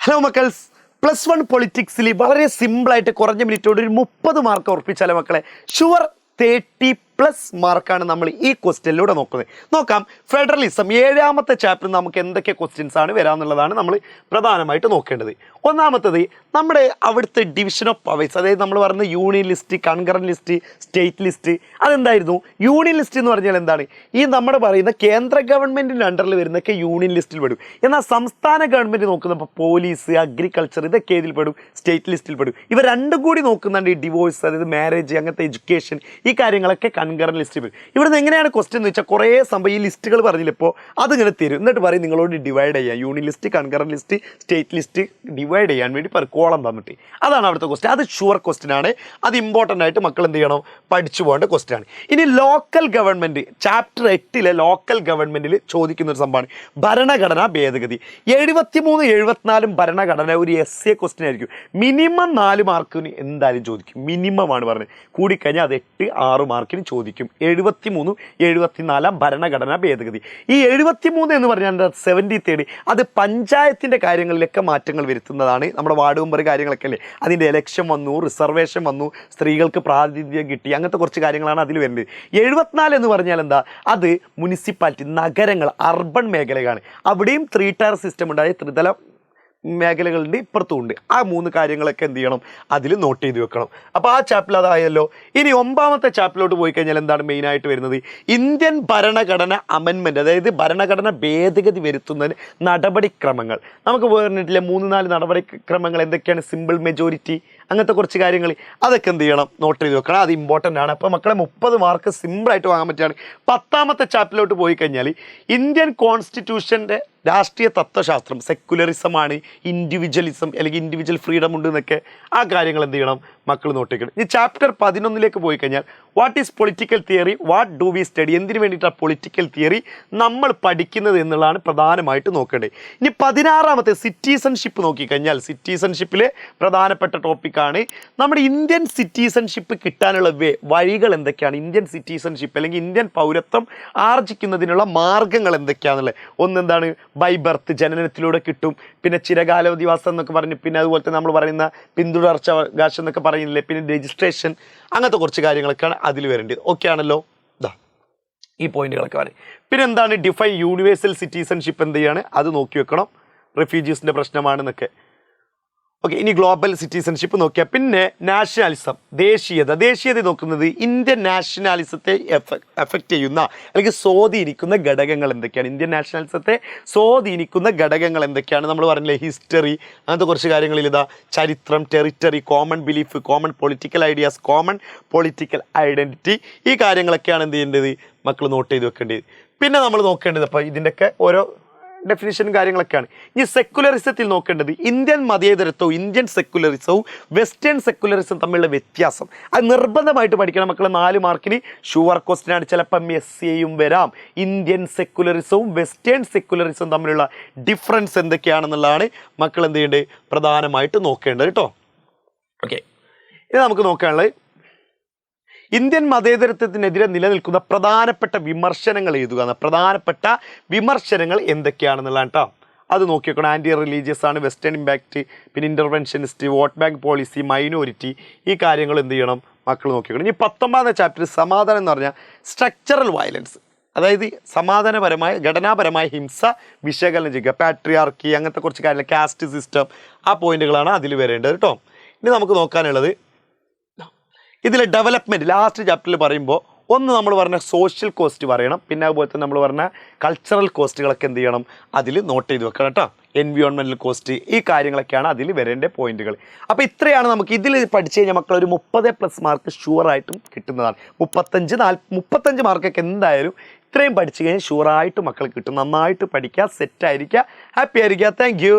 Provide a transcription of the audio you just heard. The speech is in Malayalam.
ഹലോ മക്കൾസ്, +1 പൊളിറ്റിക്സിൽ വളരെ സിമ്പിളായിട്ട് കുറഞ്ഞ മിനിറ്റോട് ഒരു 30 മാർക്ക് ഉറപ്പിച്ചാലോ മക്കളെ. ഷുവർ 30+ മാർക്കാണ് നമ്മൾ ഈ ക്വസ്റ്റ്യനിലൂടെ നോക്കുന്നത്. നോക്കാം, ഫെഡറലിസം 7ാമത്തെ ചാപ്റ്ററിൽ നമുക്ക് എന്തൊക്കെ ക്വസ്റ്റ്യൻസ് ആണ് വരാമെന്നുള്ളതാണ് നമ്മൾ പ്രധാനമായിട്ട് നോക്കേണ്ടത്. ഒന്നാമത്തത് നമ്മുടെ അവിടുത്തെ ഡിവിഷൻ ഓഫ് പവേഴ്സ്, അതായത് നമ്മൾ പറയുന്ന union list, concurrent list, state list. അതെന്തായിരുന്നു? യൂണിയൻ ലിസ്റ്റ് എന്ന് പറഞ്ഞാൽ എന്താണ്? ഈ നമ്മുടെ പറയുന്ന കേന്ദ്ര ഗവൺമെൻറ്റിൻ്റെ അണ്ടറിൽ വരുന്നൊക്കെ യൂണിയൻ ലിസ്റ്റിൽ പെടും. എന്നാൽ സംസ്ഥാന ഗവൺമെൻറ് നോക്കുന്നപ്പോൾ പോലീസ്, അഗ്രികൾച്ചർ ഇതൊക്കെ ഏതിൽ പെടും? സ്റ്റേറ്റ് ലിസ്റ്റിൽ പെടും. ഇവ രണ്ടും കൂടി നോക്കുന്നുണ്ട് ഈ ഡിവോഴ്സ്, അതായത് മാരേജ്, അങ്ങനത്തെ എഡ്യൂക്കേഷൻ, ഈ കാര്യങ്ങളൊക്കെ കൺകറന്റ് ലിസ്റ്റിൽ വരും. ഇവിടുന്ന് എങ്ങനെയാണ് ക്വസ്റ്റ്യൻ എന്ന് വെച്ചാൽ കുറേ സംഭവം ഈ ലിസ്റ്റുകൾ പറഞ്ഞില്ല, ഇപ്പോൾ അതിങ്ങനെ തരും. എന്നിട്ട് പറയും നിങ്ങളോട് ഡിവൈഡ് ചെയ്യാം, union list, concurrent list, state list divide ചെയ്യാൻ വേണ്ടി കോളം തന്നിട്ട്. അതാണ് അവിടുത്തെ ക്വസ്റ്റ്യൻ. അത് ഷുവർ ക്വസ്റ്റ്യൻ ആണ്. അത് ഇമ്പോർട്ടൻ്റ് ആയിട്ട് മക്കൾ എന്ത് ചെയ്യണം? പഠിച്ചു പോകേണ്ട ക്വസ്റ്റ്യൻ ആണ്. ഇനി ലോക്കൽ ഗവൺമെൻറ് ചാപ്റ്റർ 8 ലോക്കൽ ഗവൺമെൻറ്റിൽ ചോദിക്കുന്ന ഒരു സംഭവമാണ് ഭരണഘടനാ ഭേദഗതി. 73, 74 ഭരണഘടന ഒരു എസ് എ ക്വസ്റ്റ്യൻ ആയിരിക്കും. മിനിമം 4 മാർക്കിന് എന്തായാലും ചോദിക്കും. മിനിമം ആണ് പറഞ്ഞത്. കൂടിക്കഴിഞ്ഞാൽ അത് 8-6 മാർക്കിന് ചോദിക്കും. 73, 74 ഭരണഘടനാ ഭേദഗതി. ഈ 73 എന്ന് പറഞ്ഞാൽ 73 അത് പഞ്ചായത്തിൻ്റെ കാര്യങ്ങളിലൊക്കെ മാറ്റങ്ങൾ വരുത്തുന്നതാണ്. നമ്മുടെ വാർഡ് മെമ്പർ കാര്യങ്ങളൊക്കെ അല്ലേ, അതിൻ്റെ എലക്ഷൻ വന്നു, റിസർവേഷൻ വന്നു, സ്ത്രീകൾക്ക് പ്രാതിനിധ്യം കിട്ടി, അങ്ങനത്തെ കുറച്ച് കാര്യങ്ങളാണ് അതിൽ വരുന്നത്. 74 എന്ന് പറഞ്ഞാൽ എന്താ? അത് മുനിസിപ്പാലിറ്റി, നഗരങ്ങൾ, അർബൺ മേഖലകളാണ്. അവിടെയും 3 ടയർ സിസ്റ്റം ഉണ്ട്, അതായത് ത്രിതല മേഖലകളുണ്ട്, ഇപ്പുറത്തുമുണ്ട്. ആ 3 കാര്യങ്ങളൊക്കെ എന്ത് ചെയ്യണം? അതിൽ നോട്ട് ചെയ്ത് വെക്കണം. അപ്പോൾ ആ ചാപ്റ്റർ അതായല്ലോ. ഇനി 9ാമത്തെ ചാപ്റ്ററിലോട്ട് പോയി കഴിഞ്ഞാൽ എന്താണ് മെയിനായിട്ട് വരുന്നത്? ഇന്ത്യൻ ഭരണഘടന അമെൻമെൻറ്റ്, അതായത് ഭരണഘടന ഭേദഗതി വരുത്തുന്നതിന് നടപടിക്രമങ്ങൾ. നമുക്ക് പറഞ്ഞിട്ടില്ല 3-4 നടപടിക്രമങ്ങൾ എന്തൊക്കെയാണ്? സിമ്പിൾ മെജോറിറ്റി, അങ്ങനത്തെ കുറച്ച് കാര്യങ്ങൾ. അതൊക്കെ എന്ത് ചെയ്യണം? നോട്ട് ചെയ്ത് വെക്കണം. അത് ഇമ്പോർട്ടൻ്റ് ആണ്. അപ്പോൾ മക്കളെ 30 മാർക്ക് സിമ്പിളായിട്ട് വാങ്ങാൻ പറ്റുകയാണ്. 10ാമത്തെ ചാപ്റ്ററിലോട്ട് പോയി കഴിഞ്ഞാൽ ഇന്ത്യൻ കോൺസ്റ്റിറ്റ്യൂഷൻ്റെ രാഷ്ട്രീയ തത്വശാസ്ത്രം, സെക്കുലറിസമാണ്, ഇൻഡിവിജ്വലിസം അല്ലെങ്കിൽ ഇൻഡിവിജ്വൽ ഫ്രീഡം ഉണ്ട് എന്നൊക്കെ ആ കാര്യങ്ങൾ എന്ത് ചെയ്യണം? മക്കൾ നോട്ട് ചെയ്യണം. ഈ ചാപ്റ്റർ 11 പോയി കഴിഞ്ഞാൽ what is political theory, what do we study, എന്തിനു വേണ്ടിയിട്ടാണ് പൊളിറ്റിക്കൽ തിയറി നമ്മൾ പഠിക്കുന്നത് എന്നുള്ളതാണ് പ്രധാനമായിട്ട് നോക്കേണ്ടത്. ഇനി 16ാമത്തെ സിറ്റിസൺഷിപ്പ് നോക്കിക്കഴിഞ്ഞാൽ സിറ്റിസൺഷിപ്പിലെ പ്രധാനപ്പെട്ട ടോപ്പിക്കാണ് നമ്മുടെ ഇന്ത്യൻ സിറ്റിസൺഷിപ്പ് കിട്ടാനുള്ള വഴികൾ എന്തൊക്കെയാണ്, ഇന്ത്യൻ സിറ്റിസൺഷിപ്പ് അല്ലെങ്കിൽ ഇന്ത്യൻ പൗരത്വം ആർജിക്കുന്നതിനുള്ള മാർഗങ്ങൾ എന്തൊക്കെയാണെന്നുള്ളത്. ഒന്നെന്താണ്? ബൈ ബർത്ത്, ജനനത്തിലൂടെ കിട്ടും. പിന്നെ ചിരകാലാവധിവാസം എന്നൊക്കെ പറഞ്ഞ്, പിന്നെ അതുപോലെ തന്നെ നമ്മൾ പറയുന്ന പിന്തുടർച്ചാവകാശം എന്നൊക്കെ പറയുന്നില്ലേ, പിന്നെ രജിസ്ട്രേഷൻ, അങ്ങനത്തെ കുറച്ച് കാര്യങ്ങളൊക്കെയാണ് അതിൽ വരേണ്ടത്. ഓക്കെ ആണല്ലോ? ഈ പോയിന്റുകളൊക്കെ പറയും. പിന്നെ എന്താണ് ഡിഫൈൻ യൂണിവേഴ്സൽ സിറ്റിസൺഷിപ്പ്, എന്ത് ചെയ്യാണ്? അത് നോക്കി വെക്കണം. റെഫ്യൂജീസിൻ്റെ പ്രശ്നമാണെന്നൊക്കെ. ഓക്കെ, ഇനി ഗ്ലോബൽ സിറ്റിസൺഷിപ്പ് നോക്കിയാൽ പിന്നെ നാഷണാലിസം, ദേശീയത നോക്കുന്നത് ഇന്ത്യൻ നാഷണാലിസത്തെ എഫക്റ്റ് ചെയ്യുന്ന അല്ലെങ്കിൽ സ്വാധീനിക്കുന്ന ഘടകങ്ങൾ എന്തൊക്കെയാണ്? ഇന്ത്യൻ നാഷണാലിസത്തെ സ്വാധീനിക്കുന്ന ഘടകങ്ങൾ എന്തൊക്കെയാണ്? നമ്മൾ പറഞ്ഞില്ലേ ഹിസ്റ്ററി, അങ്ങനത്തെ കുറച്ച് കാര്യങ്ങളിൽ ഇതാ ചരിത്രം, territory, common belief, common political ideas, common political identity, ഈ കാര്യങ്ങളൊക്കെയാണ് എന്ത് ചെയ്യേണ്ടത്? മക്കൾ നോട്ട് ചെയ്ത് വെക്കേണ്ടത്. പിന്നെ നമ്മൾ നോക്കേണ്ടത് അപ്പോൾ ഇതിൻ്റെയൊക്കെ ഓരോ ഡെഫിനിഷനും കാര്യങ്ങളൊക്കെയാണ്. ഈ സെക്കുലറിസത്തിൽ നോക്കേണ്ടത് ഇന്ത്യൻ മതേതരത്വവും ഇന്ത്യൻ സെക്കുലറിസവും വെസ്റ്റേൺ സെക്കുലറിസം തമ്മിലുള്ള വ്യത്യാസം. അത് നിർബന്ധമായിട്ട് പഠിക്കണം മക്കളെ. 4 മാർക്കിന് ഷുവർ ക്വസ്റ്റ്യൻ ആണ്. ചിലപ്പം എസ്എയും വരാം. ഇന്ത്യൻ സെക്കുലറിസവും വെസ്റ്റേൺ സെക്കുലറിസവും തമ്മിലുള്ള ഡിഫറൻസ് എന്തൊക്കെയാണെന്നുള്ളതാണ് മക്കൾ എന്ത് ചെയ്യേണ്ടത്? പ്രധാനമായിട്ട് നോക്കേണ്ടത് കേട്ടോ. ഓക്കെ, ഇനി നമുക്ക് നോക്കാനുള്ളത് ഇന്ത്യൻ മതേതരത്വത്തിനെതിരെ നിലനിൽക്കുന്ന പ്രധാനപ്പെട്ട വിമർശനങ്ങൾ എഴുതുക. പ്രധാനപ്പെട്ട വിമർശനങ്ങൾ എന്തൊക്കെയാണെന്നുള്ളതാണ് കേട്ടോ. അത് നോക്കി വെക്കണം. ആൻറ്റി റിലീജിയസ് ആണ്, വെസ്റ്റേൺ ഇമ്പാക്റ്റ്, പിന്നെ ഇൻ്റർവെൻഷനിസ്റ്റ്, വോട്ട് ബാങ്ക് പോളിസി, മൈനോറിറ്റി, ഈ കാര്യങ്ങൾ എന്ത് ചെയ്യണം? മക്കൾ നോക്കി വെക്കണം. ഇനി 19ാമത്തെ ചാപ്റ്റർ സമാധാനം എന്ന് പറഞ്ഞാൽ സ്ട്രക്ചറൽ വയലൻസ്, അതായത് സമാധാനപരമായ ഘടനാപരമായ ഹിംസ വിശകലനം ചെയ്യുക. പാട്രിയാർക്കി, അങ്ങനത്തെ കുറച്ച് കാര്യങ്ങൾ, കാസ്റ്റ് സിസ്റ്റം, ആ പോയിന്റുകളാണ് അതിൽ വരേണ്ടത് കേട്ടോ. ഇനി നമുക്ക് നോക്കാനുള്ളത് ഇതിലെ ഡെവലപ്മെൻറ്റ് ലാസ്റ്റ് ചാപ്റ്ററിൽ പറയുമ്പോൾ ഒന്ന് നമ്മൾ പറഞ്ഞ സോഷ്യൽ കോസ്റ്റ് പറയണം. പിന്നെ അതുപോലെ തന്നെ നമ്മൾ പറഞ്ഞ കൾച്ചറൽ കോസ്റ്റുകളൊക്കെ എന്ത് ചെയ്യണം? അതിൽ നോട്ട് ചെയ്ത് വെക്കണം കേട്ടോ. എൻവിയോൺമെൻറ്റൽ കോസ്റ്റ്, ഈ കാര്യങ്ങളൊക്കെയാണ് അതിൽ വരേണ്ട പോയിന്റുകൾ. അപ്പോൾ ഇത്രയാണ് നമുക്ക് ഇതിൽ പഠിച്ചു കഴിഞ്ഞാൽ മക്കൾ ഒരു 30+ മാർക്ക് ഷുവറായിട്ടും കിട്ടുന്നതാണ്. 35 മാർക്കൊക്കെ എന്തായാലും ഇത്രയും പഠിച്ചു കഴിഞ്ഞാൽ ഷുവറായിട്ട് മക്കൾ കിട്ടും. നന്നായിട്ട് പഠിക്കുക, സെറ്റായിരിക്കുക, ഹാപ്പി ആയിരിക്കുക. Thank you.